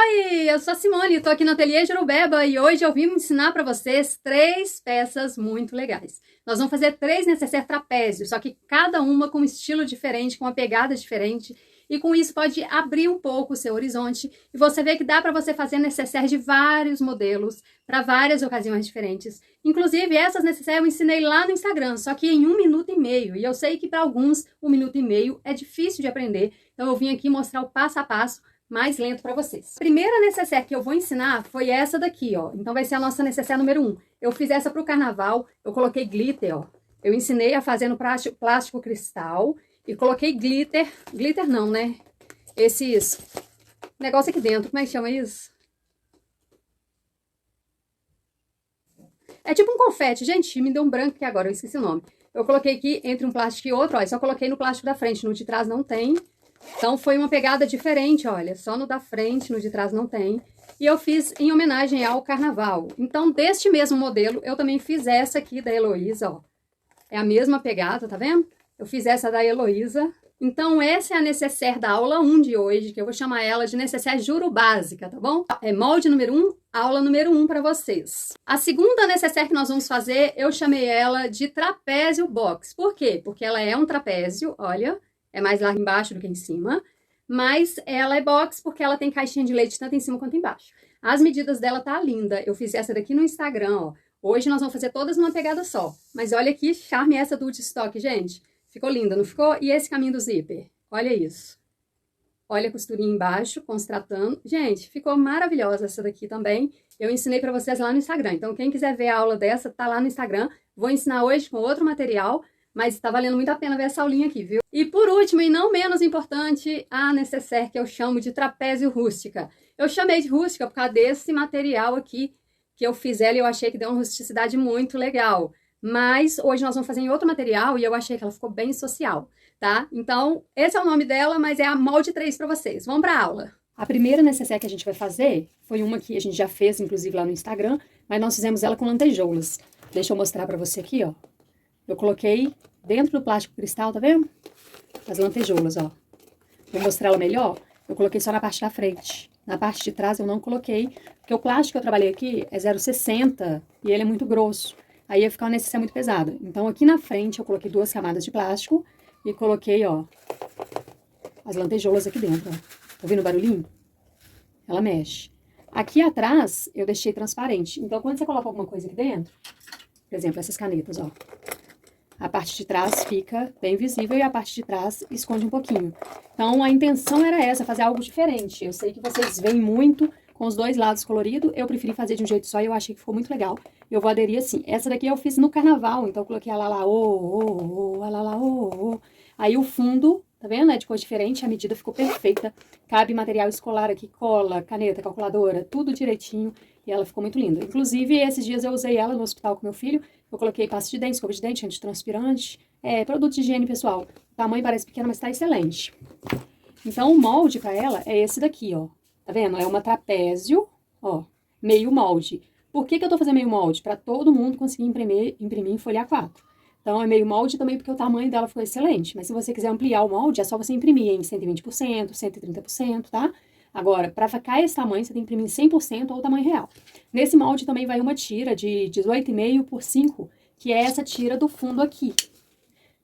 Oi, eu sou a Simone, estou aqui no Ateliê Jurubeba e hoje eu vim ensinar para vocês 3 peças muito legais. Nós vamos fazer 3 necessaire trapézios, só que cada uma com um estilo diferente, com uma pegada diferente, e com isso pode abrir um pouco o seu horizonte e você vê que dá para você fazer necessaire de vários modelos, para várias ocasiões diferentes. Inclusive, essas necessaire eu ensinei lá no Instagram, só que em 1 minuto e meio, e eu sei que para alguns 1 minuto e meio é difícil de aprender, então eu vim aqui mostrar o passo a passo mais lento para vocês. A primeira necessaire que eu vou ensinar foi essa daqui, ó. Então vai ser a nossa necessaire número 1. Eu fiz essa pro carnaval, eu coloquei glitter, ó. Eu ensinei a fazer no plástico cristal e coloquei glitter não, né? Esses negócio aqui dentro, como é que chama isso? É tipo um confete, gente, me deu um branco aqui agora, eu esqueci o nome. Eu coloquei aqui entre um plástico e outro, ó, eu só coloquei no plástico da frente, no de trás não tem. Então foi uma pegada diferente, olha, só no da frente, no de trás não tem. E eu fiz em homenagem ao carnaval. Então deste mesmo modelo, eu também fiz essa aqui da Heloísa, ó. É a mesma pegada, tá vendo? Eu fiz essa da Heloísa. Então essa é a necessaire da aula 1 de hoje, que eu vou chamar ela de necessaire juro básica, tá bom? É molde número 1, aula número 1 para vocês. A segunda necessaire que nós vamos fazer, eu chamei ela de trapézio box. Por quê? Porque ela é um trapézio, olha. É mais larga embaixo do que em cima, mas ela é box porque ela tem caixinha de leite tanto em cima quanto embaixo. As medidas dela tá linda, eu fiz essa daqui no Instagram, ó. Hoje nós vamos fazer todas numa pegada só, mas olha que charme essa do Woodstock, gente. Ficou linda, não ficou? E esse caminho do zíper, olha isso. Olha a costurinha embaixo, constratando. Gente, ficou maravilhosa essa daqui também. Eu ensinei pra vocês lá no Instagram, então quem quiser ver a aula dessa, tá lá no Instagram. Vou ensinar hoje com outro material, mas tá valendo muito a pena ver essa aulinha aqui, viu? E por último, e não menos importante, a necessaire que eu chamo de trapézio rústica. Eu chamei de rústica por causa desse material aqui, que eu fiz ela e eu achei que deu uma rusticidade muito legal. Mas hoje nós vamos fazer em outro material e eu achei que ela ficou bem social, tá? Então, esse é o nome dela, mas é a molde 3 para vocês. Vamos pra aula! A primeira necessaire que a gente vai fazer foi uma que a gente já fez, inclusive, lá no Instagram, mas nós fizemos ela com lantejoulas. Deixa eu mostrar pra você aqui, ó. Eu coloquei dentro do plástico cristal, tá vendo? As lantejoulas, ó. Vou mostrar ela melhor. Eu coloquei só na parte da frente. Na parte de trás eu não coloquei, porque o plástico que eu trabalhei aqui é 0,60 e ele é muito grosso. Aí ia ficar uma necessaire muito pesada. Então aqui na frente eu coloquei 2 camadas de plástico e coloquei, ó, as lantejoulas aqui dentro, ó. Tá ouvindo o barulhinho? Ela mexe. Aqui atrás eu deixei transparente. Então quando você coloca alguma coisa aqui dentro, por exemplo, essas canetas, ó. A parte de trás fica bem visível e a parte de trás esconde um pouquinho. Então, a intenção era essa, fazer algo diferente. Eu sei que vocês veem muito com os 2 lados coloridos. Eu preferi fazer de um jeito só e eu achei que ficou muito legal. Eu vou aderir assim. Essa daqui eu fiz no carnaval, então eu coloquei a lá, a lá, ô. Aí o fundo, tá vendo? É de cor diferente, a medida ficou perfeita. Cabe material escolar aqui, cola, caneta, calculadora, tudo direitinho. E ela ficou muito linda. Inclusive, esses dias eu usei ela no hospital com meu filho. Eu coloquei pasta de dente, escova de dente, antitranspirante, produto de higiene pessoal. O tamanho parece pequeno, mas tá excelente. Então, o molde pra ela é esse daqui, ó. Tá vendo? É uma trapézio, ó, meio molde. Por que eu tô fazendo meio molde? Pra todo mundo conseguir imprimir em folha A4. Então, é meio molde também porque o tamanho dela ficou excelente. Mas se você quiser ampliar o molde, é só você imprimir em 120%, 130%, tá? Agora, para ficar esse tamanho, você tem que imprimir 100% ou o tamanho real. Nesse molde também vai uma tira de 18,5 por 5, que é essa tira do fundo aqui.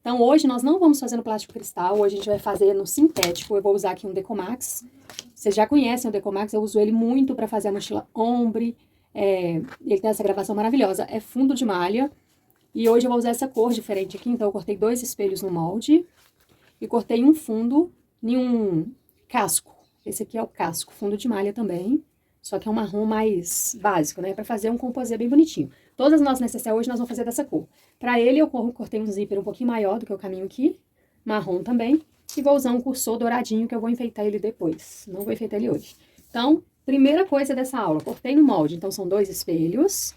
Então, hoje nós não vamos fazer no plástico cristal, hoje a gente vai fazer no sintético. Eu vou usar aqui um Decomax. Vocês já conhecem o Decomax, eu uso ele muito para fazer a mochila ombre. Ele tem essa gravação maravilhosa, é fundo de malha. E hoje eu vou usar essa cor diferente aqui, então eu cortei 2 espelhos no molde. E cortei um fundo em um casco. Esse aqui é o casco, fundo de malha também, só que é um marrom mais básico, né? Pra fazer um composê bem bonitinho. Todas as nossas necessaires hoje nós vamos fazer dessa cor. Pra ele eu cortei um zíper um pouquinho maior do que o caminho aqui, marrom também, e vou usar um cursor douradinho que eu vou enfeitar ele depois. Não vou enfeitar ele hoje. Então, primeira coisa dessa aula, cortei no molde, então são 2 espelhos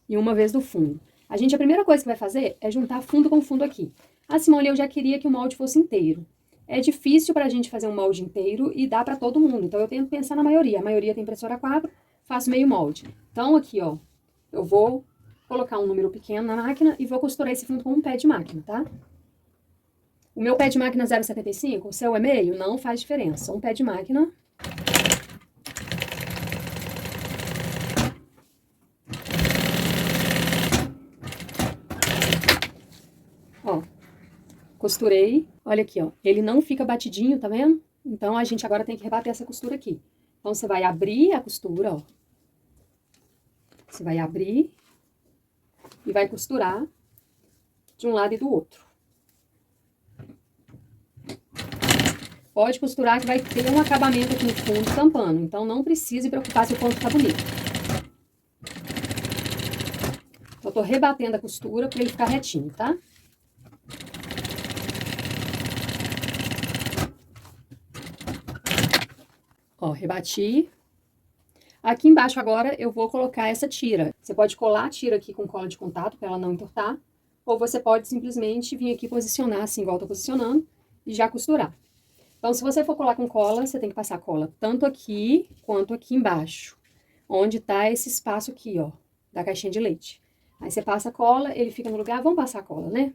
e uma vez do fundo. A primeira coisa que vai fazer é juntar fundo com fundo aqui. A Simone, eu já queria que o molde fosse inteiro. É difícil pra gente fazer um molde inteiro e dá pra todo mundo. Então, eu tento pensar na maioria. A maioria tem impressora 4, faço meio molde. Então, aqui, ó, eu vou colocar um número pequeno na máquina e vou costurar esse fundo com um pé de máquina, tá? O meu pé de máquina 0,75, o seu é meio, não faz diferença. Um pé de máquina. costurei, olha aqui, ó, ele não fica batidinho, tá vendo? Então, a gente agora tem que rebater essa costura aqui. Então, você vai abrir a costura, ó. Você vai abrir e vai costurar de um lado e do outro. Pode costurar que vai ter um acabamento aqui no fundo tampando, então não precisa se preocupar se o ponto tá bonito. Eu tô rebatendo a costura para ele ficar retinho, tá? Ó, rebati. Aqui embaixo agora eu vou colocar essa tira. Você pode colar a tira aqui com cola de contato para ela não entortar, ou você pode simplesmente vir aqui posicionar assim, igual eu tô posicionando, e já costurar. Então, se você for colar com cola, você tem que passar cola tanto aqui quanto aqui embaixo, onde tá esse espaço aqui, ó, da caixinha de leite. Aí você passa a cola, ele fica no lugar, vamos passar a cola, né?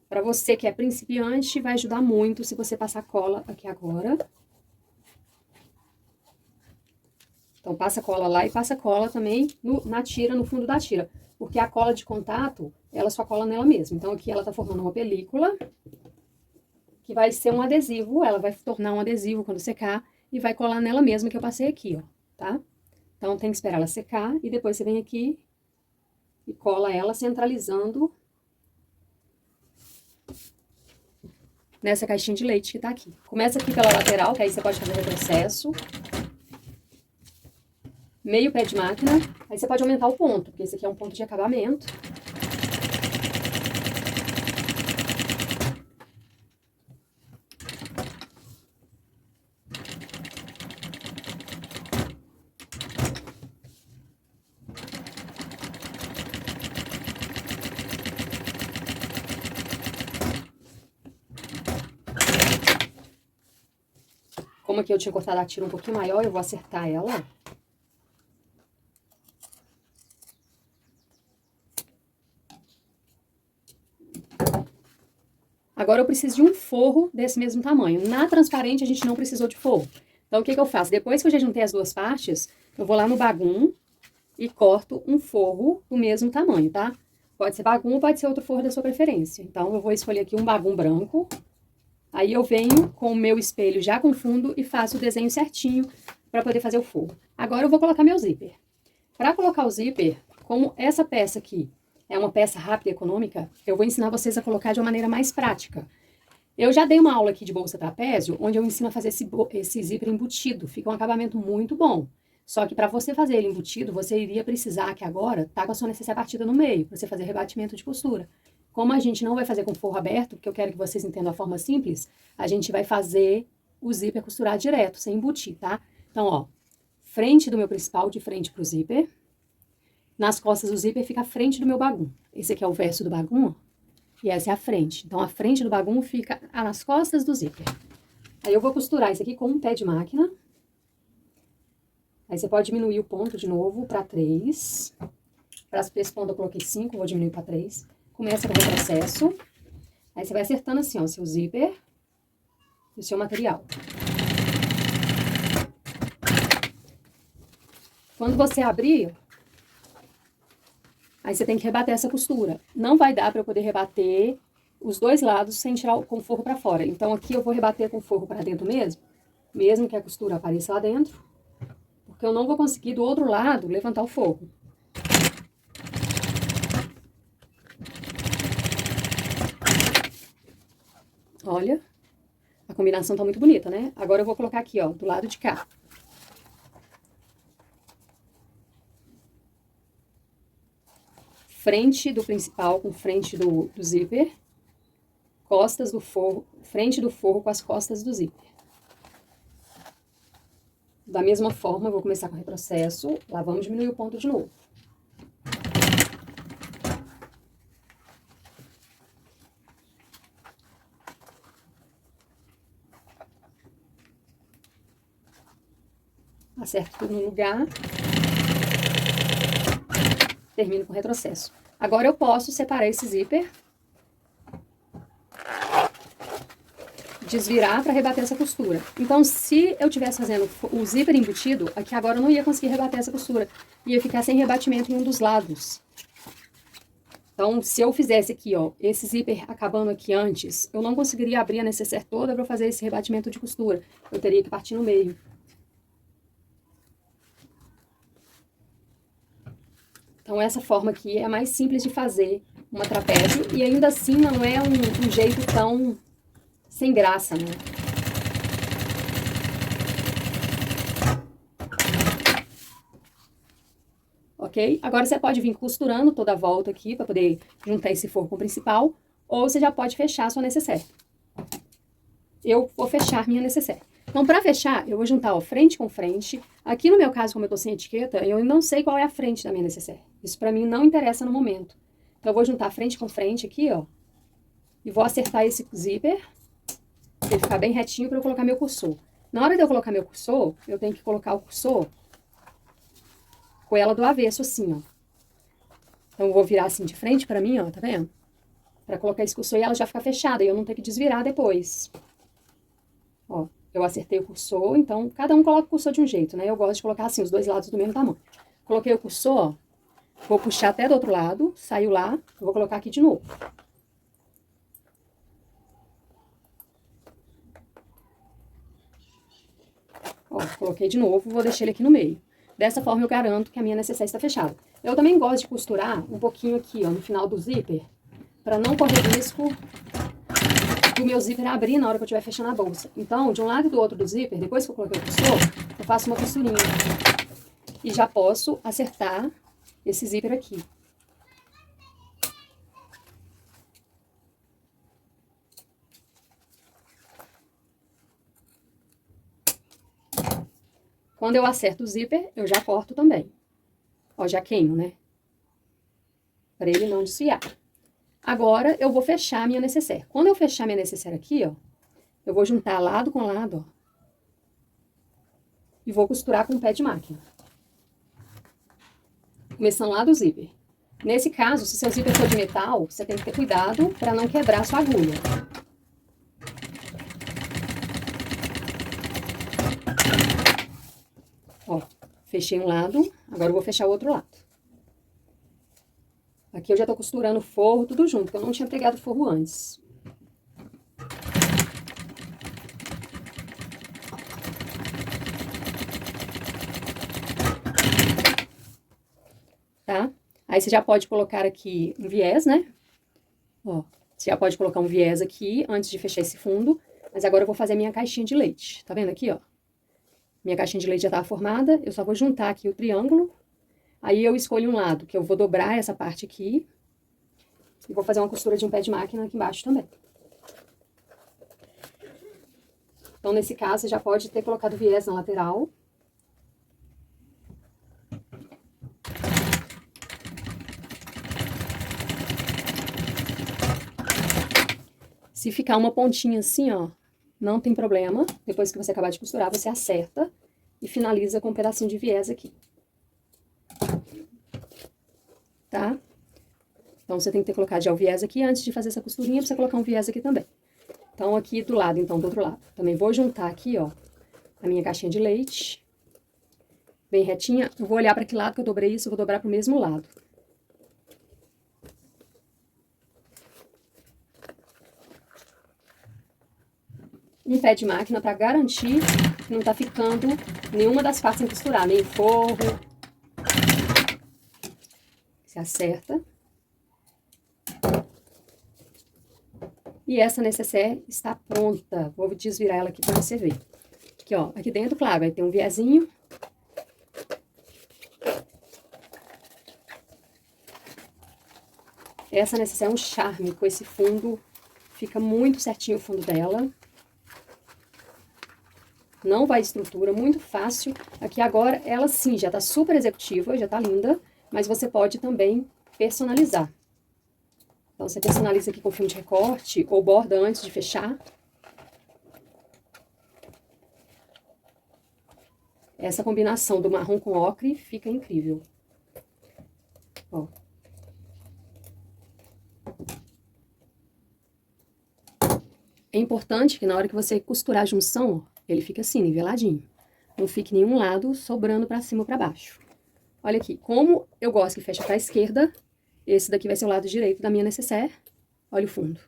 Para você que é principiante, vai ajudar muito se você passar cola aqui agora. Então, passa cola lá e passa cola também na tira, no fundo da tira. Porque a cola de contato, ela só cola nela mesma. Então, aqui ela tá formando uma película, que vai ser um adesivo. Ela vai tornar um adesivo quando secar e vai colar nela mesma que eu passei aqui, ó, tá? Então, tem que esperar ela secar e depois você vem aqui e cola ela centralizando nessa caixinha de leite que tá aqui. Começa aqui pela lateral, que aí você pode fazer retrocesso. Meio pé de máquina, aí você pode aumentar o ponto, porque esse aqui é um ponto de acabamento. Como aqui eu tinha cortado a tira um pouquinho maior, eu vou acertar ela. Agora eu preciso de um forro desse mesmo tamanho. Na transparente a gente não precisou de forro. Então o que que eu faço? Depois que eu já juntei as duas partes, eu vou lá no bagum e corto um forro do mesmo tamanho, tá? Pode ser bagum ou pode ser outro forro da sua preferência. Então eu vou escolher aqui um bagum branco. Aí eu venho com o meu espelho já com fundo e faço o desenho certinho para poder fazer o forro. Agora eu vou colocar meu zíper. Para colocar o zíper, como essa peça aqui é uma peça rápida e econômica, eu vou ensinar vocês a colocar de uma maneira mais prática. Eu já dei uma aula aqui de bolsa trapézio, onde eu ensino a fazer esse zíper embutido. Fica um acabamento muito bom. Só que para você fazer ele embutido, você iria precisar que agora tá com a sua necessaire partida no meio, para você fazer rebatimento de costura. Como a gente não vai fazer com forro aberto, porque eu quero que vocês entendam a forma simples, a gente vai fazer o zíper costurar direto, sem embutir, tá? Então, ó, frente do meu principal, de frente pro zíper. Nas costas do zíper fica a frente do meu bagum. Esse aqui é o verso do bagum, ó, e essa é a frente. Então, a frente do bagum fica nas costas do zíper. Aí eu vou costurar isso aqui com um pé de máquina. Aí você pode diminuir o ponto de novo para 3. Para esse ponto eu coloquei 5, vou diminuir para 3. Começa com o retrocesso. Aí você vai acertando assim, ó, seu zíper e o seu material. Quando você abrir, aí você tem que rebater essa costura. Não vai dar para eu poder rebater os dois lados sem tirar com o forro para fora. Então, aqui eu vou rebater com o forro para dentro mesmo que a costura apareça lá dentro, porque eu não vou conseguir do outro lado levantar o forro. Olha, a combinação tá muito bonita, né? Agora eu vou colocar aqui, ó, do lado de cá. Frente do principal com frente do zíper. Costas do forro, frente do forro com as costas do zíper. Da mesma forma, eu vou começar com o retrocesso. Lá vamos diminuir o ponto de novo. Acerto tudo no lugar. Termino com retrocesso. Agora eu posso separar esse zíper. Desvirar para rebater essa costura. Então, se eu estivesse fazendo o zíper embutido, aqui agora eu não ia conseguir rebater essa costura. Ia ficar sem rebatimento em um dos lados. Então, se eu fizesse aqui, ó, esse zíper acabando aqui antes, eu não conseguiria abrir a necessaire toda para fazer esse rebatimento de costura. Eu teria que partir no meio. Então, essa forma aqui é a mais simples de fazer uma trapézio. E ainda assim não é um jeito tão sem graça, né? Ok? Agora você pode vir costurando toda a volta aqui para poder juntar esse forro com o principal. Ou você já pode fechar a sua necessaire. Eu vou fechar minha necessaire. Então, para fechar, eu vou juntar, ó, frente com frente. Aqui no meu caso, como eu tô sem etiqueta, eu não sei qual é a frente da minha necessaire. Isso para mim não interessa no momento. Então, eu vou juntar frente com frente aqui, ó. E vou acertar esse zíper, pra ele ficar bem retinho para eu colocar meu cursor. Na hora de eu colocar meu cursor, eu tenho que colocar o cursor com ela do avesso, assim, ó. Então, eu vou virar assim de frente para mim, ó, tá vendo? Para colocar esse cursor e ela já fica fechada, e eu não tenho que desvirar depois. Ó, eu acertei o cursor, então cada um coloca o cursor de um jeito, né? Eu gosto de colocar assim, os dois lados do mesmo tamanho. Coloquei o cursor, ó, vou puxar até do outro lado, saiu lá, eu vou colocar aqui de novo. Ó, coloquei de novo, vou deixar ele aqui no meio. Dessa forma eu garanto que a minha necessaire está fechada. Eu também gosto de costurar um pouquinho aqui, ó, no final do zíper, para não correr risco do meu zíper abrir na hora que eu estiver fechando a bolsa. Então, de um lado e do outro do zíper, depois que eu coloquei o cursor, eu faço uma costurinha. E já posso acertar esse zíper aqui. Quando eu acerto o zíper, eu já corto também. Ó, já queimo, né? Para ele não desfiar. Agora, eu vou fechar a minha necessaire. Quando eu fechar minha necessaire aqui, ó, eu vou juntar lado com lado, ó. E vou costurar com o pé de máquina. Começando lá do zíper. Nesse caso, se seu zíper for de metal, você tem que ter cuidado para não quebrar sua agulha. Ó, fechei um lado, agora eu vou fechar o outro lado. Aqui eu já tô costurando o forro, tudo junto, porque eu não tinha pregado o forro antes. Tá? Aí você já pode colocar aqui um viés, né? Ó, você já pode colocar um viés aqui antes de fechar esse fundo. Mas agora eu vou fazer a minha caixinha de leite. Tá vendo aqui, ó? Minha caixinha de leite já tá formada. Eu só vou juntar aqui o triângulo. Aí eu escolho um lado, que eu vou dobrar essa parte aqui. E vou fazer uma costura de um pé de máquina aqui embaixo também. Então, nesse caso, você já pode ter colocado viés na lateral. Se ficar uma pontinha assim, ó, não tem problema. Depois que você acabar de costurar, você acerta e finaliza com um pedacinho de viés aqui. Tá? Então, você tem que ter colocado já o viés aqui antes de fazer essa costurinha, pra você colocar um viés aqui também. Então, aqui do lado, então, do outro lado. Também vou juntar aqui, ó, a minha caixinha de leite. Bem retinha. Eu vou olhar para que lado que eu dobrei isso, eu vou dobrar pro mesmo lado. Um pé de máquina para garantir que não tá ficando nenhuma das partes sem costurar, nem forro. Você acerta. E essa necessaire está pronta. Vou desvirar ela aqui para você ver. Aqui, ó, aqui dentro, claro, vai ter um viezinho. Essa necessaire é um charme com esse fundo. Fica muito certinho o fundo dela. Não vai estrutura, muito fácil. Aqui agora, ela sim, já tá super executiva, já tá linda. Mas você pode também personalizar. Então, você personaliza aqui com fio de recorte ou borda antes de fechar. Essa combinação do marrom com ocre fica incrível. Ó. É importante que na hora que você costurar a junção, ó, ele fica assim, niveladinho. Não fique nenhum lado sobrando pra cima ou pra baixo. Olha aqui, como eu gosto que fecha pra esquerda, Esse daqui vai ser o lado direito da minha necessaire. Olha o fundo.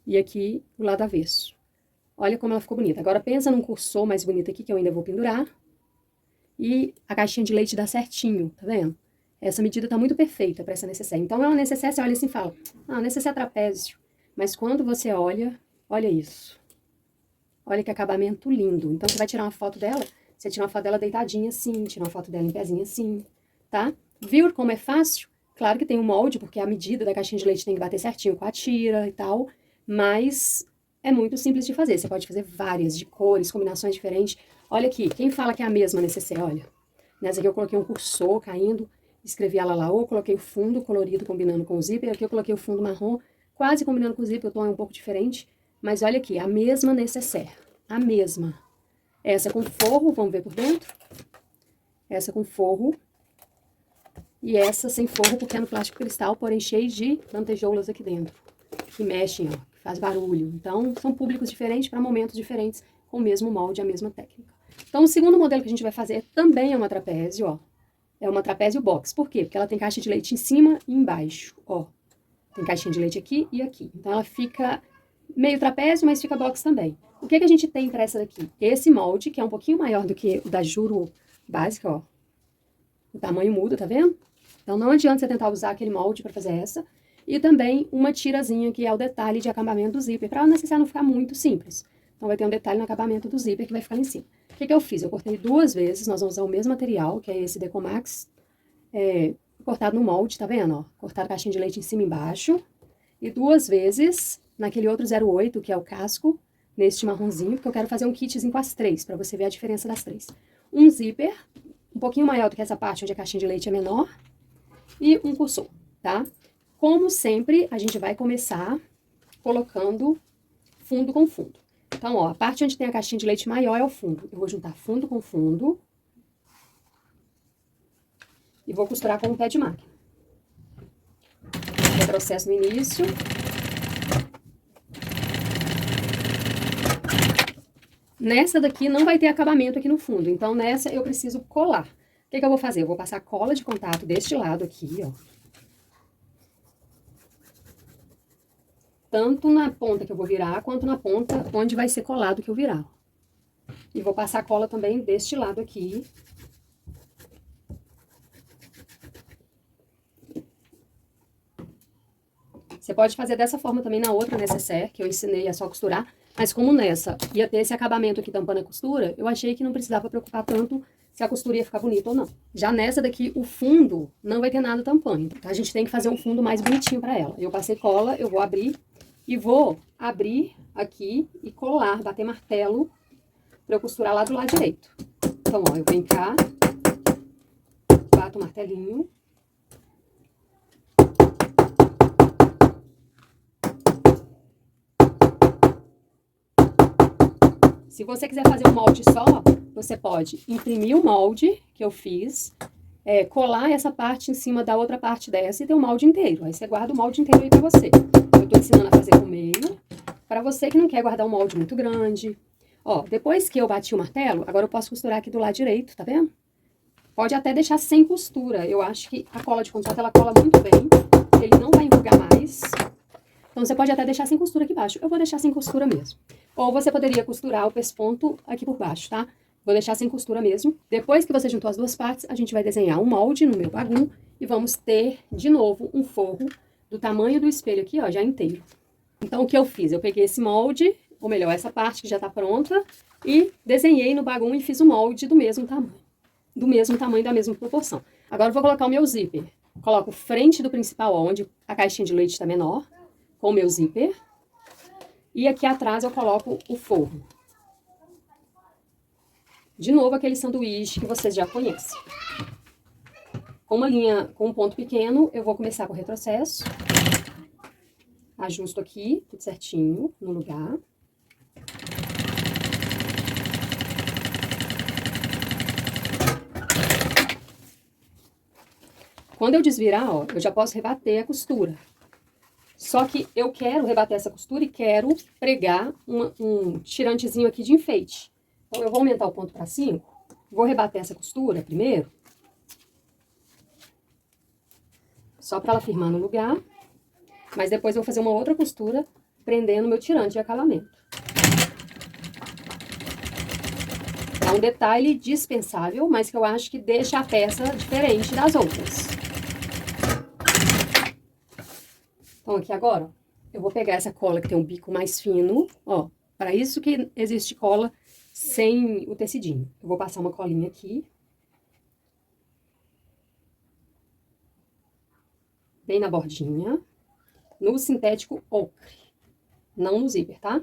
E aqui, o lado avesso. Olha como ela ficou bonita. Agora, pensa num cursor mais bonito aqui, que eu ainda vou pendurar. E a caixinha de leite dá certinho, tá vendo? Essa medida tá muito perfeita para essa necessaire. Então, é uma necessaire, você olha assim e fala, ah, necessaire trapézio. Mas quando você olha, olha isso. Olha que acabamento lindo. Então, você vai tirar uma foto dela, você tira uma foto dela deitadinha assim, tira uma foto dela em pezinho assim, tá? Viu como é fácil? Claro que tem um molde, porque a medida da caixinha de leite tem que bater certinho com a tira e tal, mas é muito simples de fazer. Você pode fazer várias, de cores, combinações diferentes. Olha aqui, quem fala que é a mesma necessaire, olha. Nessa aqui eu coloquei um cursor caindo, escrevi Alalaô, coloquei o fundo colorido combinando com o zíper, aqui eu coloquei o fundo marrom, quase combinando com o zíper, o tom é um pouco diferente, mas olha aqui, a mesma necessaire, a mesma. Essa com forro, vamos ver por dentro. Essa com forro. E essa sem forro, porque é no plástico cristal, porém cheio de lantejoulas aqui dentro. Que mexem, ó, que faz barulho. Então, são públicos diferentes para momentos diferentes, com o mesmo molde, a mesma técnica. Então, o segundo modelo que a gente vai fazer também é uma trapézio, ó. É uma trapézio box. Por quê? Porque ela tem caixa de leite em cima e embaixo, ó. Tem caixinha de leite aqui e aqui. Então, ela fica meio trapézio, mas fica box também. O que que a gente tem para essa daqui? Esse molde, que é um pouquinho maior do que o da Juro básica, ó. O tamanho muda, tá vendo? Então, não adianta você tentar usar aquele molde para fazer essa. E também uma tirazinha, que é o detalhe de acabamento do zíper, para não ficar muito simples. Então, vai ter um detalhe no acabamento do zíper que vai ficar em cima. O que que eu fiz? Eu cortei 2 vezes, nós vamos usar o mesmo material, que é esse Decomax, cortado no molde, tá vendo? Ó? Cortado a caixinha de leite em cima e embaixo. E 2 vezes naquele outro 08, que é o casco, neste marronzinho, porque eu quero fazer um kitzinho com as 3, para você ver a diferença das 3. Um zíper, um pouquinho maior do que essa parte onde a caixinha de leite é menor, e um cursor, tá? Como sempre, a gente vai começar colocando fundo com fundo. Então, ó, a parte onde tem a caixinha de leite maior é o fundo. Eu vou juntar fundo com fundo. E vou costurar com o pé de máquina. Retrocesso no início. Nessa daqui não vai ter acabamento aqui no fundo, então nessa eu preciso colar. O que que eu vou fazer? Eu vou passar cola de contato deste lado aqui, ó. Tanto na ponta que eu vou virar, quanto na ponta onde vai ser colado que eu virar. E vou passar cola também deste lado aqui. Você pode fazer dessa forma também na outra necessaire, que eu ensinei a só costurar. Mas como nessa ia ter esse acabamento aqui tampando a costura, eu achei que não precisava preocupar tanto se a costura ia ficar bonita ou não. Já nessa daqui, o fundo não vai ter nada tampando. Então, a gente tem que fazer um fundo mais bonitinho pra ela. Eu passei cola, eu vou abrir e vou abrir aqui e colar, bater martelo pra eu costurar lá do lado direito. Então, ó, eu venho cá, bato o martelinho. Se você quiser fazer um molde só, você pode imprimir o molde que eu fiz, colar essa parte em cima da outra parte dessa e ter o molde inteiro. Aí você guarda o molde inteiro aí pra você. Eu tô ensinando a fazer com o meio, pra você que não quer guardar um molde muito grande. Ó, depois que eu bati o martelo, agora eu posso costurar aqui do lado direito, tá vendo? Pode até deixar sem costura. Eu acho que a cola de contato, ela cola muito bem. Ele não vai enrugar mais. Então, você pode até deixar sem costura aqui embaixo. Eu vou deixar sem costura mesmo. Ou você poderia costurar o pesponto aqui por baixo, tá? Vou deixar sem costura mesmo. Depois que você juntou as duas partes, a gente vai desenhar um molde no meu bagum. E vamos ter, de novo, um forro do tamanho do espelho aqui, ó, já inteiro. Então, o que eu fiz? Eu peguei esse molde, ou melhor, essa parte que já tá pronta, e desenhei no bagum e fiz o molde do mesmo tamanho. Do mesmo tamanho, da mesma proporção. Agora, eu vou colocar o meu zíper. Coloco frente do principal, onde a caixinha de leite está menor, com o meu zíper. E aqui atrás eu coloco o forro. De novo, aquele sanduíche que vocês já conhecem. Com uma linha, com um ponto pequeno, eu vou começar com o retrocesso. Ajusto aqui, tudo certinho, no lugar. Quando eu desvirar, ó, eu já posso rebater a costura. Só que eu quero rebater essa costura e quero pregar um tirantezinho aqui de enfeite. Então, eu vou aumentar o ponto para 5. Vou rebater essa costura primeiro. Só pra ela firmar no lugar. Mas depois eu vou fazer uma outra costura prendendo meu tirante de acabamento. É um detalhe dispensável, mas que eu acho que deixa a peça diferente das outras. Então, aqui agora, ó, eu vou pegar essa cola que tem um bico mais fino, ó. Para isso que existe cola sem o tecidinho. Eu vou passar uma colinha aqui. Bem na bordinha. No sintético ocre. Não no zíper, tá?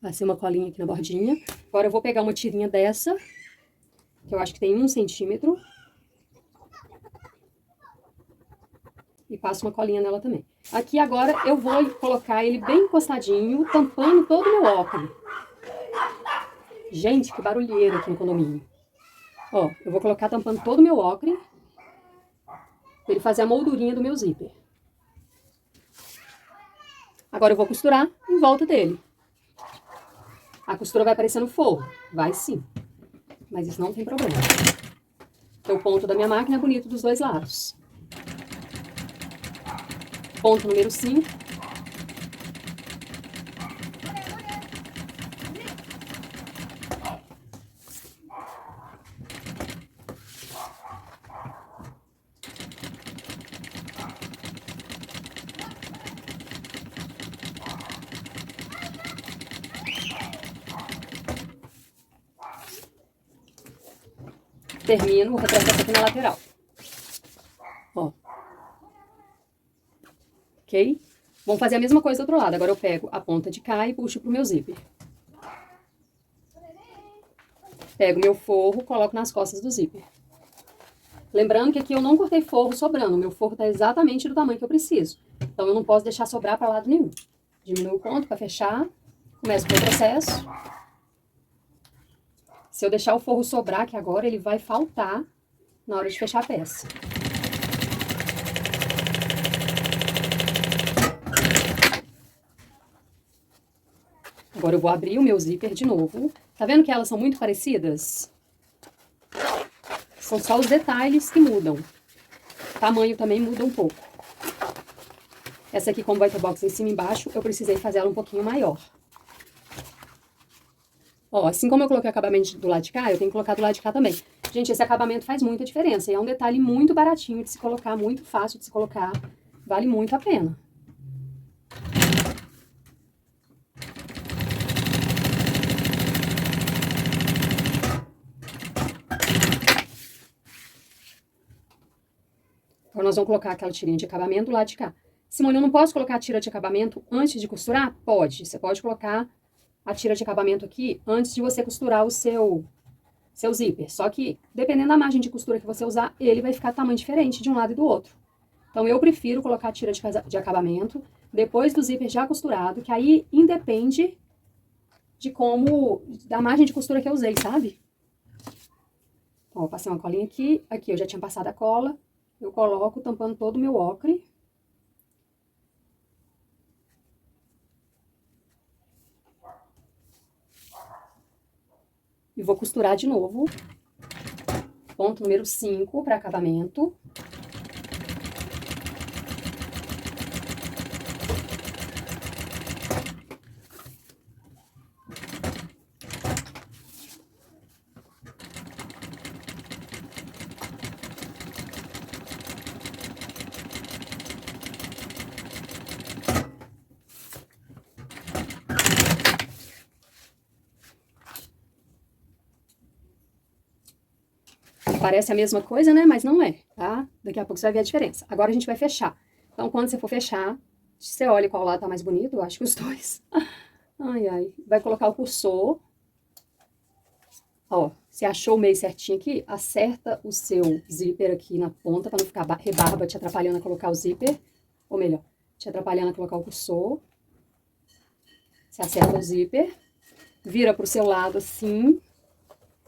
Passei uma colinha aqui na bordinha. Agora eu vou pegar uma tirinha dessa, que eu acho que tem 1 centímetro. E passo uma colinha nela também. Aqui agora eu vou colocar ele bem encostadinho, tampando todo o meu óculos. Gente, que barulheiro aqui no condomínio. Ó, eu vou colocar tampando todo o meu ocre, pra ele fazer a moldurinha do meu zíper. Agora eu vou costurar em volta dele. A costura vai parecendo forro? Vai sim. Mas isso não tem problema. Porque o ponto da minha máquina é bonito dos dois lados. Ponto número 5. Termino o retrocesso aqui na lateral. Ó. Ok? Vamos fazer a mesma coisa do outro lado. Agora eu pego a ponta de cá e puxo pro meu zíper. Pego meu forro, coloco nas costas do zíper. Lembrando que aqui eu não cortei forro sobrando. O meu forro tá exatamente do tamanho que eu preciso. Então eu não posso deixar sobrar para lado nenhum. Diminuo o ponto para fechar. Começo com o processo. Se eu deixar o forro sobrar aqui agora, ele vai faltar na hora de fechar a peça. Agora eu vou abrir o meu zíper de novo. Tá vendo que elas são muito parecidas? São só os detalhes que mudam. O tamanho também muda um pouco. Essa aqui, como vai ter box em cima e embaixo, eu precisei fazer ela um pouquinho maior. Ó, assim como eu coloquei o acabamento do lado de cá, eu tenho que colocar do lado de cá também. Gente, esse acabamento faz muita diferença. E é um detalhe muito baratinho de se colocar, muito fácil de se colocar. Vale muito a pena. Agora nós vamos colocar aquela tirinha de acabamento do lado de cá. Simone, eu não posso colocar a tira de acabamento antes de costurar? Pode. Você pode colocar a tira de acabamento aqui antes de você costurar o seu zíper. Só que, dependendo da margem de costura que você usar, ele vai ficar tamanho diferente de um lado e do outro. Então, eu prefiro colocar a tira de acabamento depois do zíper já costurado, que aí independe da margem de costura que eu usei, sabe? Então, eu passei uma colinha aqui. Aqui eu já tinha passado a cola. Eu coloco tampando todo o meu ocre. E vou costurar de novo. Ponto número 5 para acabamento. Parece a mesma coisa, né? Mas não é, tá? Daqui a pouco você vai ver a diferença. Agora a gente vai fechar. Então, quando você for fechar, você olha qual lado tá mais bonito. Eu acho que os dois. Ai, ai. Vai colocar o cursor. Ó, você achou o meio certinho aqui? Acerta o seu zíper aqui na ponta, pra não ficar rebarba te atrapalhando a colocar o zíper. Ou melhor, te atrapalhando a colocar o cursor. Você acerta o zíper. Vira pro seu lado assim.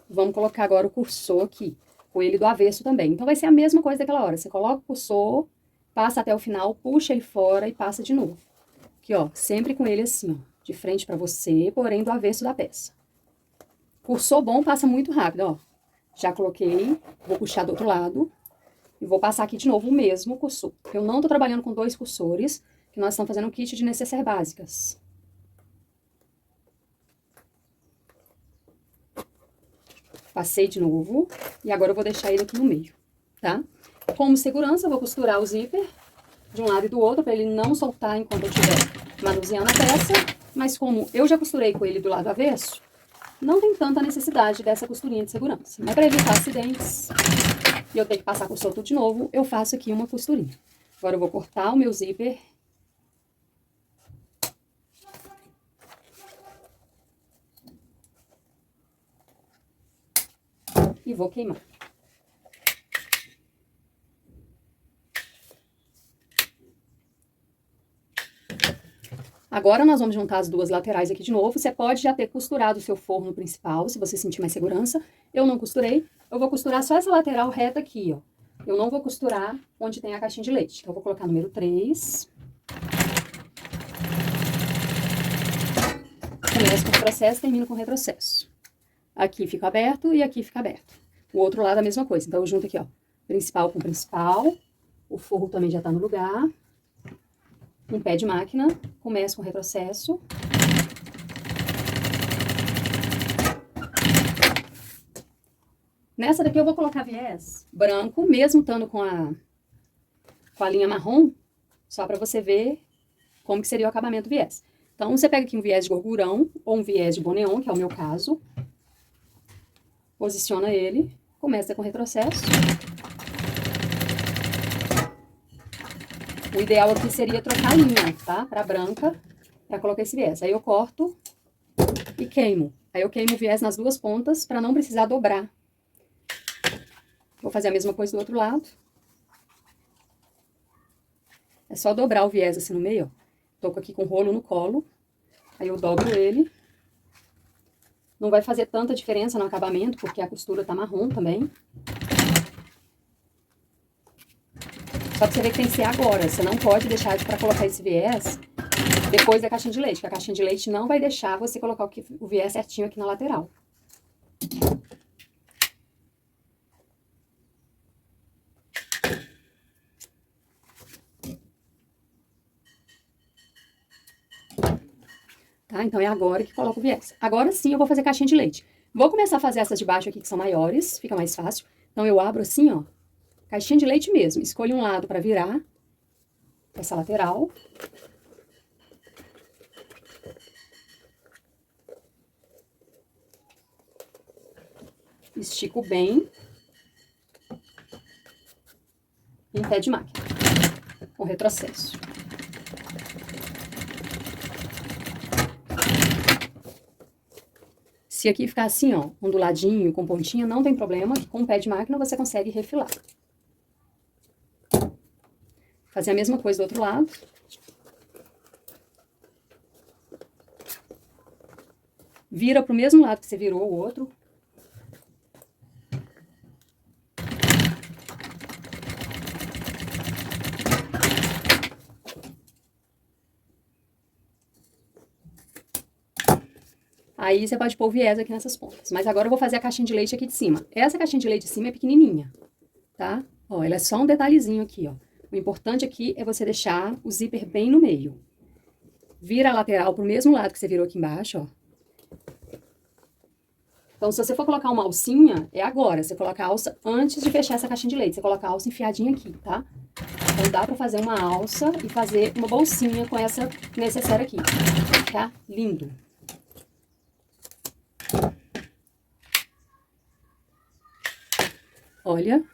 Vamos colocar agora o cursor aqui. Com ele do avesso também. Então, vai ser a mesma coisa daquela hora. Você coloca o cursor, passa até o final, puxa ele fora e passa de novo. Aqui, ó, sempre com ele assim, ó, de frente pra você, porém do avesso da peça. Cursor bom passa muito rápido, ó. Já coloquei, vou puxar do outro lado. E vou passar aqui de novo o mesmo cursor. Eu não tô trabalhando com 2 cursores, que nós estamos fazendo um kit de necessaire básicas. Passei de novo, e agora eu vou deixar ele aqui no meio, tá? Como segurança, eu vou costurar o zíper de um lado e do outro, para ele não soltar enquanto eu estiver manuseando a peça. Mas como eu já costurei com ele do lado avesso, não tem tanta necessidade dessa costurinha de segurança. Mas para evitar acidentes e eu ter que passar cursor tudo de novo, eu faço aqui uma costurinha. Agora eu vou cortar o meu zíper. E vou queimar. Agora, nós vamos juntar as duas laterais aqui de novo. Você pode já ter costurado o seu forno principal, se você sentir mais segurança. Eu não costurei. Eu vou costurar só essa lateral reta aqui, ó. Eu não vou costurar onde tem a caixinha de leite. Então, eu vou colocar número 3. Começo com processo, termino com retrocesso. Aqui fica aberto e aqui fica aberto. O outro lado a mesma coisa. Então, eu junto aqui, ó, principal com principal. O forro também já tá no lugar. Um pé de máquina, começo com retrocesso. Nessa daqui eu vou colocar viés branco, mesmo estando com a linha marrom, só para você ver como que seria o acabamento do viés. Então, você pega aqui um viés de gorgurão ou um viés de boneon, que é o meu caso. Posiciona ele, começa com retrocesso. O ideal aqui seria trocar a linha, tá? Pra branca, pra colocar esse viés. Aí eu corto e queimo. Aí eu queimo o viés nas duas pontas pra não precisar dobrar. Vou fazer a mesma coisa do outro lado. É só dobrar o viés assim no meio, ó. Tô aqui com o rolo no colo. Aí eu dobro ele. Não vai fazer tanta diferença no acabamento, porque a costura tá marrom também. Só que você vê que tem que ser agora. Você não pode deixar para colocar esse viés depois da caixinha de leite, porque a caixinha de leite não vai deixar você colocar o viés certinho aqui na lateral. Tá? Então é agora que coloca o viés. Agora sim eu vou fazer caixinha de leite. Vou começar a fazer essas de baixo aqui que são maiores, fica mais fácil. Então eu abro assim, ó, caixinha de leite mesmo. Escolho um lado para virar essa lateral. Estico bem. Em pé de máquina. Com retrocesso. Se aqui ficar assim, ó, onduladinho, com pontinha, não tem problema. Com o pé de máquina você consegue refilar. Fazer a mesma coisa do outro lado. Vira pro mesmo lado que você virou o outro. Aí você pode pôr o viés aqui nessas pontas. Mas agora eu vou fazer a caixinha de leite aqui de cima. Essa caixinha de leite de cima é pequenininha, tá? Ó, ela é só um detalhezinho aqui, ó. O importante aqui é você deixar o zíper bem no meio. Vira a lateral pro mesmo lado que você virou aqui embaixo, ó. Então, se você for colocar uma alcinha, é agora. Você coloca a alça antes de fechar essa caixinha de leite. Você coloca a alça enfiadinha aqui, tá? Então, dá pra fazer uma alça e fazer uma bolsinha com essa necessaire aqui, tá? Lindo. Olha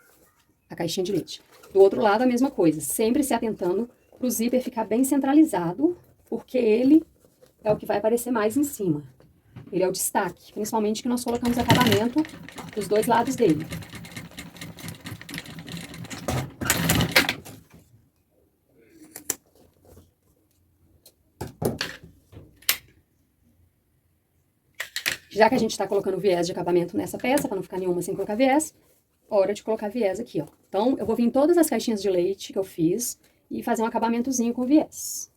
a caixinha de leite. Do outro lado, a mesma coisa. Sempre se atentando pro zíper ficar bem centralizado, porque ele é o que vai aparecer mais em cima. Ele é o destaque, principalmente que nós colocamos acabamento dos dois lados dele. Já que a gente tá colocando viés de acabamento nessa peça, para não ficar nenhuma sem colocar viés, hora de colocar viés aqui, ó. Então, eu vou vir em todas as caixinhas de leite que eu fiz e fazer um acabamentozinho com viés.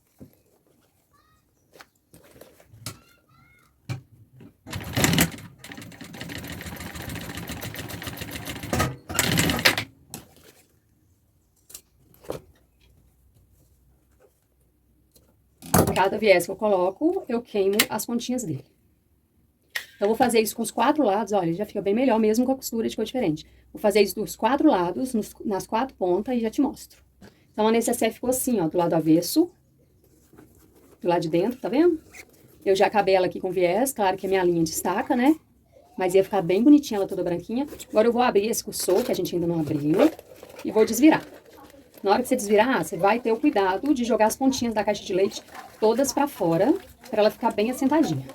cada viés que eu coloco, eu queimo as pontinhas dele. Então, vou fazer isso com os 4 lados, olha, já fica bem melhor mesmo com a costura de cor diferente. Vou fazer isso dos 4 lados, nas 4 pontas, e já te mostro. Então, a necessaire ficou assim, ó, do lado avesso, do lado de dentro, tá vendo? Eu já acabei ela aqui com viés, claro que a minha linha destaca, né? Mas ia ficar bem bonitinha ela toda branquinha. Agora eu vou abrir esse cursor, que a gente ainda não abriu, e vou desvirar. Na hora que você desvirar, você vai ter o cuidado de jogar as pontinhas da caixa de leite todas pra fora, pra ela ficar bem assentadinha.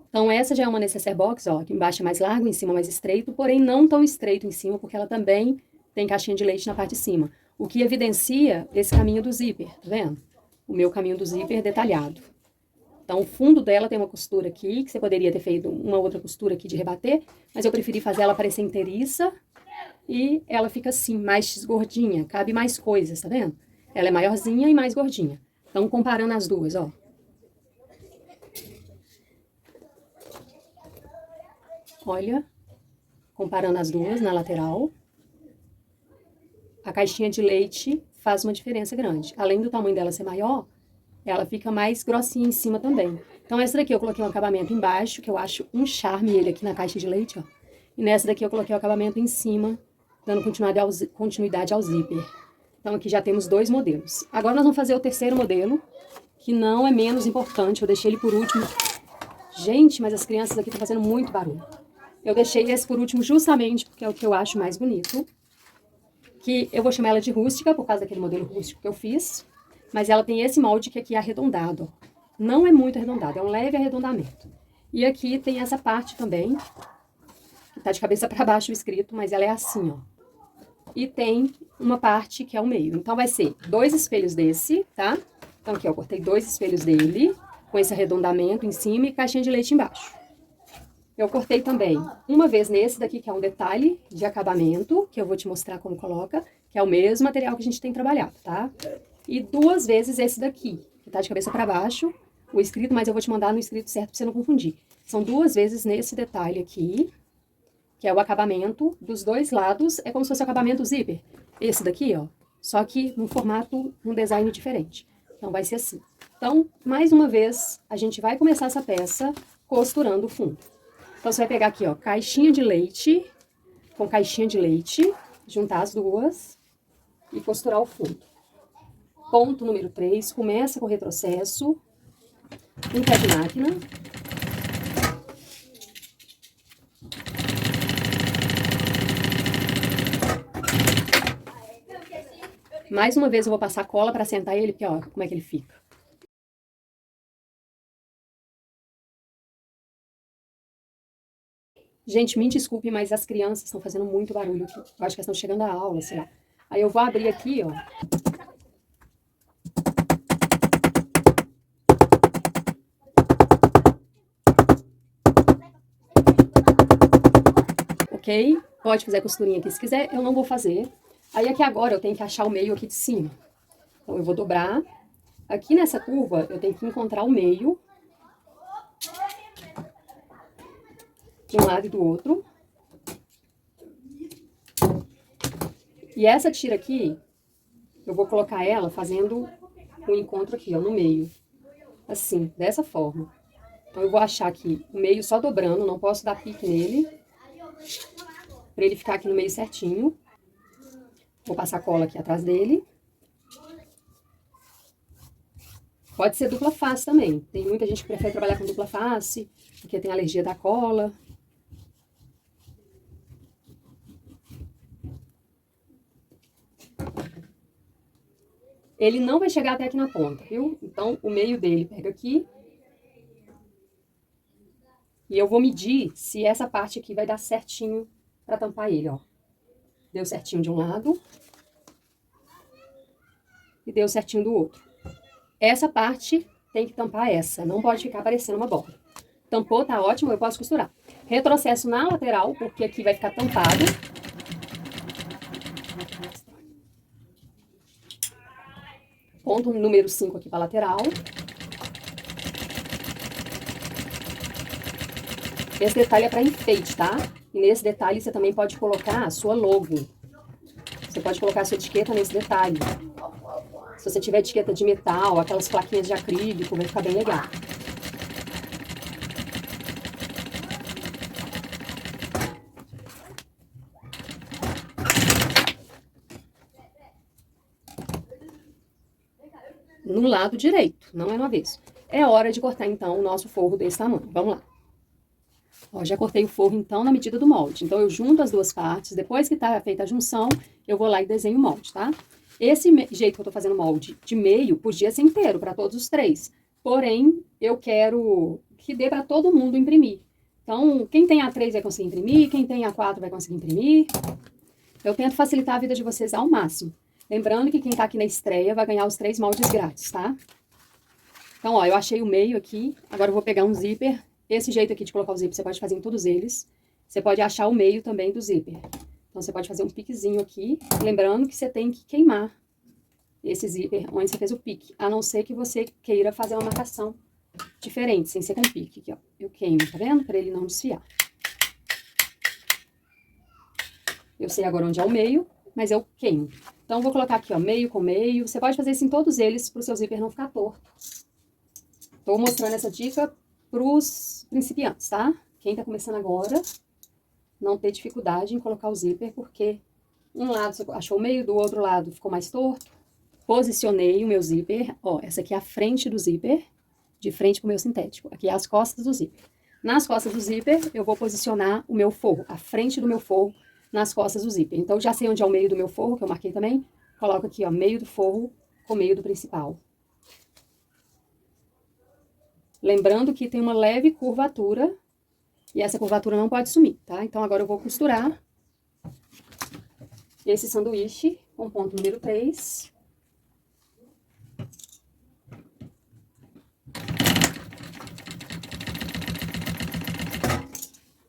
Então, essa já é uma necessaire box, ó, que embaixo é mais largo, em cima mais estreito, porém não tão estreito em cima, porque ela também tem caixinha de leite na parte de cima. O que evidencia esse caminho do zíper, tá vendo? O meu caminho do zíper detalhado. Então, o fundo dela tem uma costura aqui, que você poderia ter feito uma outra costura aqui de rebater, mas eu preferi fazer ela parecer inteiriça e ela fica assim, mais gordinha, cabe mais coisas, tá vendo? Ela é maiorzinha e mais gordinha. Então, comparando as duas, ó. Olha, comparando as duas na lateral, a caixinha de leite faz uma diferença grande. Além do tamanho dela ser maior, ela fica mais grossinha em cima também. Então, essa daqui eu coloquei um acabamento embaixo, que eu acho um charme ele aqui na caixa de leite, ó. E nessa daqui eu coloquei o acabamento em cima, dando continuidade ao zíper. Então, aqui já temos 2 modelos. Agora nós vamos fazer o terceiro modelo, que não é menos importante, eu deixei ele por último. Gente, mas as crianças aqui estão fazendo muito barulho. Eu deixei esse por último justamente porque é o que eu acho mais bonito. Que eu vou chamar ela de rústica, por causa daquele modelo rústico que eu fiz. Mas ela tem esse molde que aqui é arredondado, ó. Não é muito arredondado, é um leve arredondamento. E aqui tem essa parte também, que tá de cabeça para baixo escrito, mas ela é assim, ó. E tem uma parte que é o meio. Então, vai ser 2 espelhos desse, tá? Então, aqui, ó, eu cortei 2 espelhos dele, com esse arredondamento em cima e caixinha de leite embaixo. Eu cortei também uma vez nesse daqui, que é um detalhe de acabamento, que eu vou te mostrar como coloca, que é o mesmo material que a gente tem trabalhado, tá? E 2 vezes esse daqui, que tá de cabeça para baixo, o escrito, mas eu vou te mandar no escrito certo pra você não confundir. São 2 vezes nesse detalhe aqui, que é o acabamento dos 2 lados, é como se fosse o acabamento zíper. Esse daqui, ó, só que num formato, num design diferente. Então, vai ser assim. Então, mais uma vez, a gente vai começar essa peça costurando o fundo. Então, você vai pegar aqui, ó, caixinha de leite com caixinha de leite, juntar as duas e costurar o fundo. Ponto número 3, começa com o retrocesso, um pé de máquina. Mais uma vez eu vou passar cola para assentar ele, porque ó, como é que ele fica. Gente, me desculpe, mas as crianças estão fazendo muito barulho aqui. Eu acho que elas estão chegando à aula, sei lá. Aí eu vou abrir aqui, ó. Ok? Pode fazer a costurinha aqui se quiser, eu não vou fazer. Aí aqui agora eu tenho que achar o meio aqui de cima. Então eu vou dobrar. Aqui nessa curva eu tenho que encontrar o meio. De um lado e do outro. E essa tira aqui, eu vou colocar ela fazendo um encontro aqui, ó, no meio. Assim, dessa forma. Então, eu vou achar aqui o meio só dobrando, não posso dar pique nele. Pra ele ficar aqui no meio certinho. Vou passar cola aqui atrás dele. Pode ser dupla face também. Tem muita gente que prefere trabalhar com dupla face, porque tem alergia da cola. Ele não vai chegar até aqui na ponta, viu? Então, o meio dele pega aqui. E eu vou medir se essa parte aqui vai dar certinho pra tampar ele, ó. Deu certinho de um lado. E deu certinho do outro. Essa parte tem que tampar essa, não pode ficar parecendo uma bola. Tampou, tá ótimo, eu posso costurar. Retrocesso na lateral, porque aqui vai ficar tampado. Ponto número 5 aqui pra lateral. Esse detalhe é para enfeite, tá? E nesse detalhe você também pode colocar a sua logo. Você pode colocar a sua etiqueta nesse detalhe. Se você tiver etiqueta de metal, aquelas plaquinhas de acrílico, vai ficar bem legal. No lado direito, não é no avesso. É hora de cortar, então, o nosso forro desse tamanho. Vamos lá. Ó, já cortei o forro, então, na medida do molde. Então, eu junto as duas partes. Depois que tá feita a junção, eu vou lá e desenho o molde, tá? Esse jeito que eu tô fazendo molde de meio, podia ser inteiro, para todos os três. Porém, eu quero que dê para todo mundo imprimir. Então, quem tem A3 vai conseguir imprimir, quem tem A4 vai conseguir imprimir. Eu tento facilitar a vida de vocês ao máximo. Lembrando que quem tá aqui na estreia vai ganhar os 3 moldes grátis, tá? Então, ó, eu achei o meio aqui. Agora eu vou pegar um zíper. Esse jeito aqui de colocar o zíper, você pode fazer em todos eles. Você pode achar o meio também do zíper. Então, você pode fazer um piquezinho aqui. Lembrando que você tem que queimar esse zíper onde você fez o pique. A não ser que você queira fazer uma marcação diferente, sem ser com pique. Aqui, ó. Eu queimo, tá vendo? Para ele não desfiar. Eu sei agora onde é o meio, mas eu queimo. Então, eu vou colocar aqui, ó, meio com meio. Você pode fazer isso em todos eles, para o seu zíper não ficar torto. Tô mostrando essa dica pros principiantes, tá? Quem tá começando agora, não ter dificuldade em colocar o zíper, porque um lado você achou o meio, do outro lado ficou mais torto. Posicionei o meu zíper, ó, essa aqui é a frente do zíper, de frente pro meu sintético. Aqui é as costas do zíper. Nas costas do zíper, eu vou posicionar o meu forro, a frente do meu forro, nas costas do zíper. Então, já sei onde é o meio do meu forro, que eu marquei também. Coloco aqui, ó, meio do forro com meio do principal. Lembrando que tem uma leve curvatura, e essa curvatura não pode sumir, tá? Então, agora eu vou costurar esse sanduíche com ponto número 3.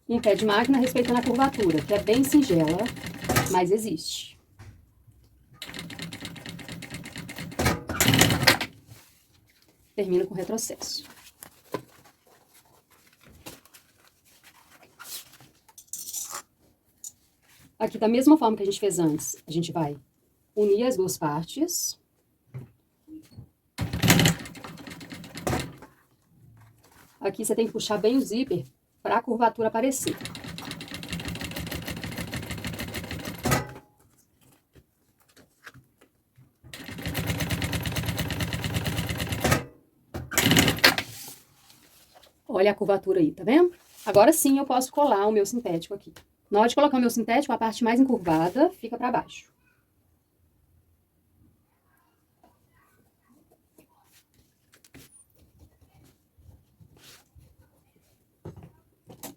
Em pé de máquina, respeitando a curvatura, que é bem singela, mas existe. Termino com retrocesso. Aqui, da mesma forma que a gente fez antes, a gente vai unir as duas partes. Aqui você tem que puxar bem o zíper para a curvatura aparecer. Olha a curvatura aí, tá vendo? Agora sim eu posso colar o meu sintético aqui. Na hora de colocar o meu sintético, a parte mais encurvada fica para baixo.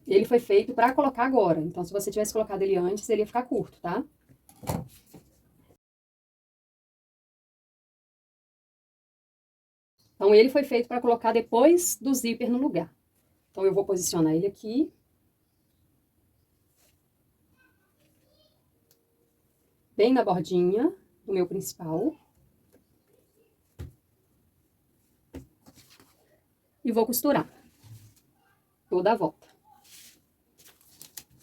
Ele foi feito para colocar agora. Então, se você tivesse colocado ele antes, ele ia ficar curto, tá? Então, ele foi feito para colocar depois do zíper no lugar. Então, eu vou posicionar ele aqui. Bem na bordinha do meu principal. E vou costurar toda a volta.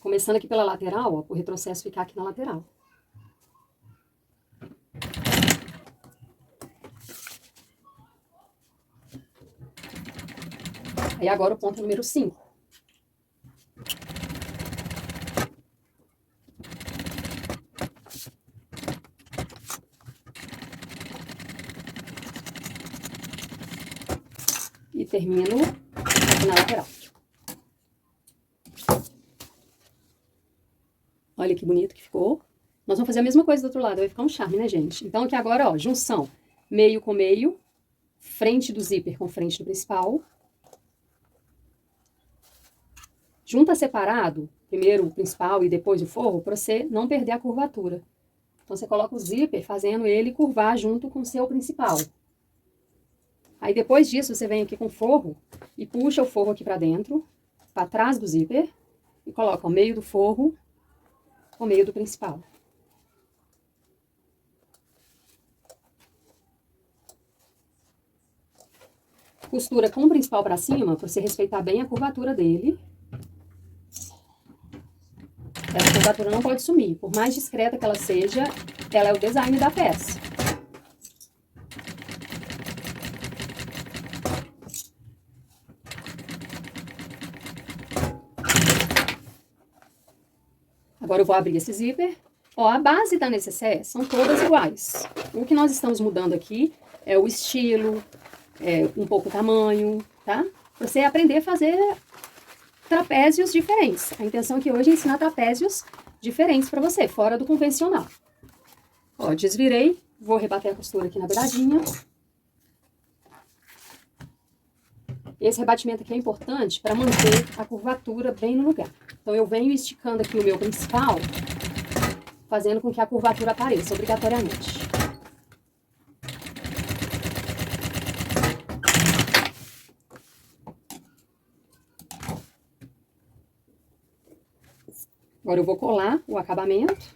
Começando aqui pela lateral, ó, o retrocesso ficar aqui na lateral. Aí agora o ponto número 5. E termino aqui na lateral. Olha que bonito que ficou. Nós vamos fazer a mesma coisa do outro lado, vai ficar um charme, né, gente? Então, aqui agora, ó, junção. Meio com meio, frente do zíper com frente do principal. Junta separado, primeiro o principal e depois o forro, para você não perder a curvatura. Então, você coloca o zíper fazendo ele curvar junto com o seu principal. Aí, depois disso, você vem aqui com o forro e puxa o forro aqui pra dentro, pra trás do zíper, e coloca o meio do forro com o meio do principal. Costura com o principal pra cima, pra você respeitar bem a curvatura dele. curvatura não pode sumir. Por mais discreta que ela seja, ela é o design da peça. Agora eu vou abrir esse zíper. Ó, a base da necessaire são todas iguais. O que nós estamos mudando aqui é o estilo, um pouco o tamanho, tá? Pra você aprender a fazer trapézios diferentes. A intenção aqui hoje é ensinar trapézios diferentes pra você, fora do convencional. Ó, desvirei, vou rebater a costura aqui na beiradinha. Esse rebatimento aqui é importante para manter a curvatura bem no lugar. Então, eu venho esticando aqui o meu principal, fazendo com que a curvatura apareça, obrigatoriamente. Agora eu vou colar o acabamento.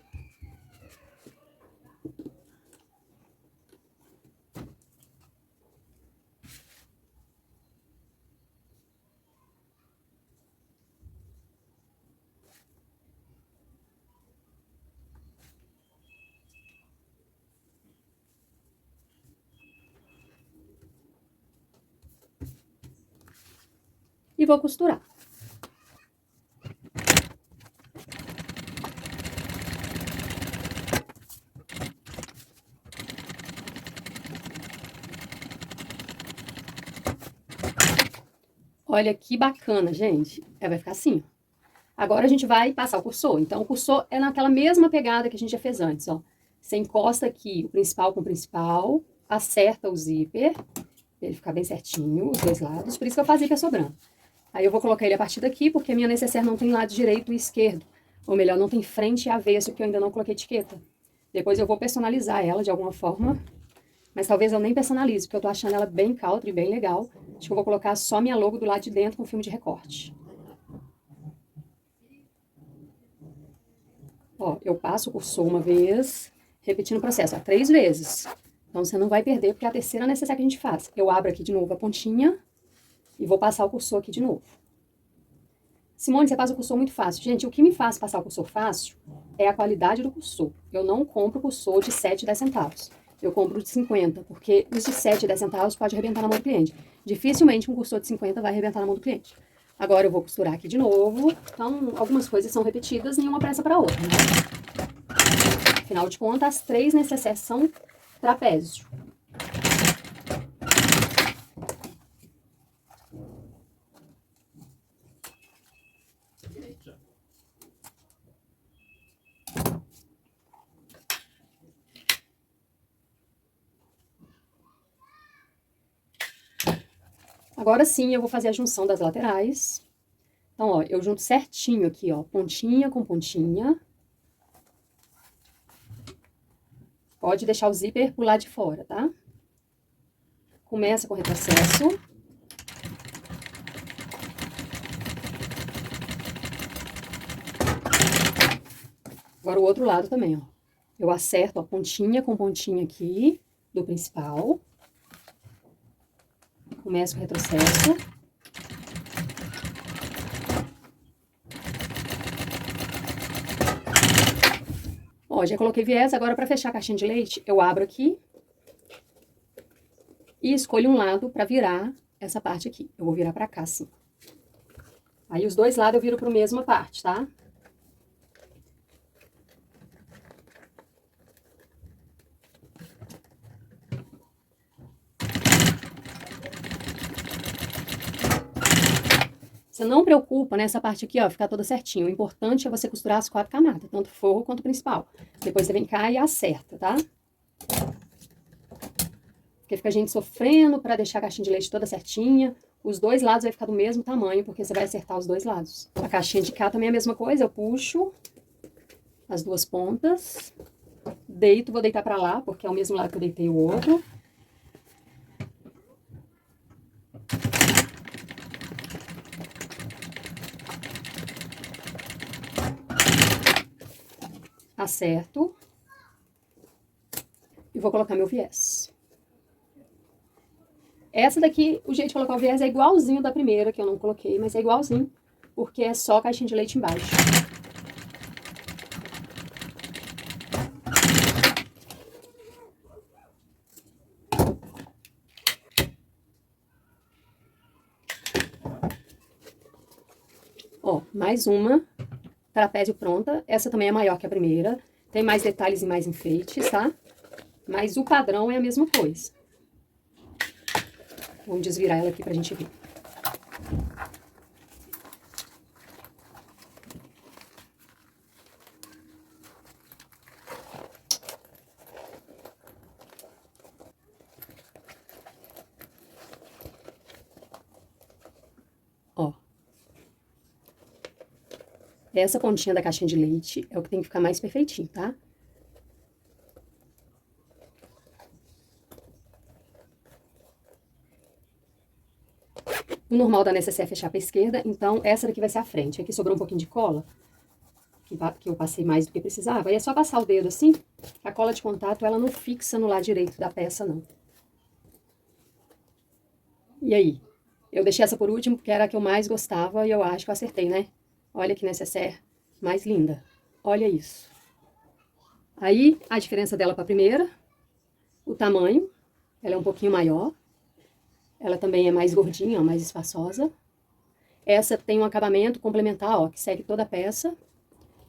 E vou costurar. Olha que bacana, gente. Vai ficar assim, ó. Agora a gente vai passar o cursor. Então, o cursor é naquela mesma pegada que a gente já fez antes, ó. Você encosta aqui o principal com o principal, acerta o zíper, pra ele ficar bem certinho, os dois lados. Por isso que eu faço zíper sobrando. Aí eu vou colocar ele a partir daqui, porque a minha necessaire não tem lado direito e esquerdo. Ou melhor, não tem frente e avesso, porque eu ainda não coloquei etiqueta. Depois eu vou personalizar ela de alguma forma. Mas talvez eu nem personalize, porque eu tô achando ela bem country, bem legal. Acho que eu vou colocar só minha logo do lado de dentro com filme de recorte. Ó, eu passo o cursor uma vez, repetindo o processo, ó, 3 vezes. Então, você não vai perder, porque é a terceira necessaire que a gente faz. Eu abro aqui de novo a pontinha e vou passar o cursor aqui de novo. Simone, você passa o cursor muito fácil. Gente, o que me faz passar o cursor fácil é a qualidade do cursor. Eu não compro cursor de 7, 10 centavos. Eu compro de 50, porque os de 7, 10 centavos pode arrebentar na mão do cliente. Dificilmente um cursor de 50 vai arrebentar na mão do cliente. Agora eu vou costurar aqui de novo. Então, algumas coisas são repetidas, nenhuma pressa para outra, né? Afinal de contas, as 3 necessaires são trapézio. Agora sim, eu vou fazer a junção das laterais. Então, ó, eu junto certinho aqui, ó, pontinha com pontinha. Pode deixar o zíper pro lado de fora, tá? Começa com retrocesso. Agora o outro lado também, ó. Eu acerto a pontinha com pontinha aqui do principal. Começo com retrocesso. Ó, já coloquei viés, agora para fechar a caixinha de leite, eu abro aqui e escolho um lado para virar essa parte aqui. Eu vou virar para cá, assim. Aí os dois lados eu viro para a mesma parte, tá? Você não preocupa nessa parte aqui, ó, ficar toda certinho. O importante é você costurar as 4 camadas, tanto forro quanto principal. Depois você vem cá e acerta, tá? Porque fica a gente sofrendo pra deixar a caixinha de leite toda certinha. Os dois lados vai ficar do mesmo tamanho, porque você vai acertar os dois lados. A caixinha de cá também é a mesma coisa, eu puxo as 2 pontas, deito, vou deitar pra lá, porque é o mesmo lado que eu deitei o outro. Acerto. E vou colocar meu viés. Essa daqui, o jeito de colocar o viés é igualzinho da primeira, que eu não coloquei, mas é igualzinho, porque é só caixinha de leite embaixo. Ó, mais uma trapézio pronta. Essa também é maior que a primeira. Tem mais detalhes e mais enfeites, tá? Mas o padrão é a mesma coisa. Vamos desvirar ela aqui pra gente ver. Ó. Essa pontinha da caixinha de leite é o que tem que ficar mais perfeitinho, tá? O normal da necessaire é fechar pra esquerda, então essa daqui vai ser a frente. Aqui sobrou um pouquinho de cola, que eu passei mais do que precisava. E é só passar o dedo assim, a cola de contato ela não fixa no lado direito da peça, não. E aí? Eu deixei essa por último porque era a que eu mais gostava e eu acho que eu acertei, né? Olha que necessaire mais linda. Olha isso. Aí, a diferença dela pra primeira, o tamanho, ela é um pouquinho maior. Ela também é mais gordinha, ó, mais espaçosa. Essa tem um acabamento complementar, ó, que segue toda a peça.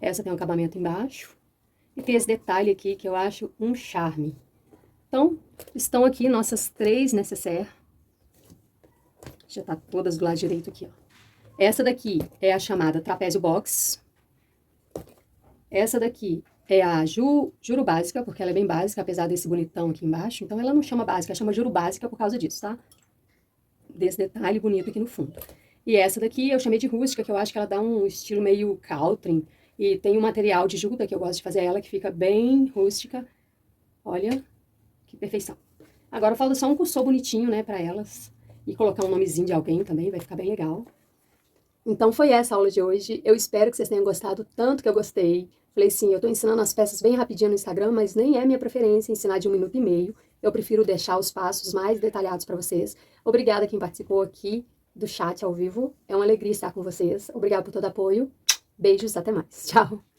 Essa tem um acabamento embaixo. E tem esse detalhe aqui que eu acho um charme. Então, estão aqui nossas 3 necessaire. Já tá todas do lado direito aqui, ó. Essa daqui é a chamada trapézio box. Essa daqui é a juro básica, porque ela é bem básica, apesar desse bonitão aqui embaixo. Então, ela não chama básica, ela chama juro básica por causa disso, tá? Desse detalhe bonito aqui no fundo. E essa daqui eu chamei de rústica, que eu acho que ela dá um estilo meio country. E tem um material de juta que eu gosto de fazer ela, que fica bem rústica. Olha, que perfeição. Agora falta só um cursor bonitinho, né, pra elas. E colocar um nomezinho de alguém também, vai ficar bem legal. Então foi essa a aula de hoje. Eu espero que vocês tenham gostado tanto que eu gostei. Falei sim, eu tô ensinando as peças bem rapidinho no Instagram, mas nem é minha preferência ensinar de 1 minuto e meio. Eu prefiro deixar os passos mais detalhados para vocês. Obrigada a quem participou aqui do chat ao vivo. É uma alegria estar com vocês. Obrigada por todo o apoio. Beijos, até mais. Tchau!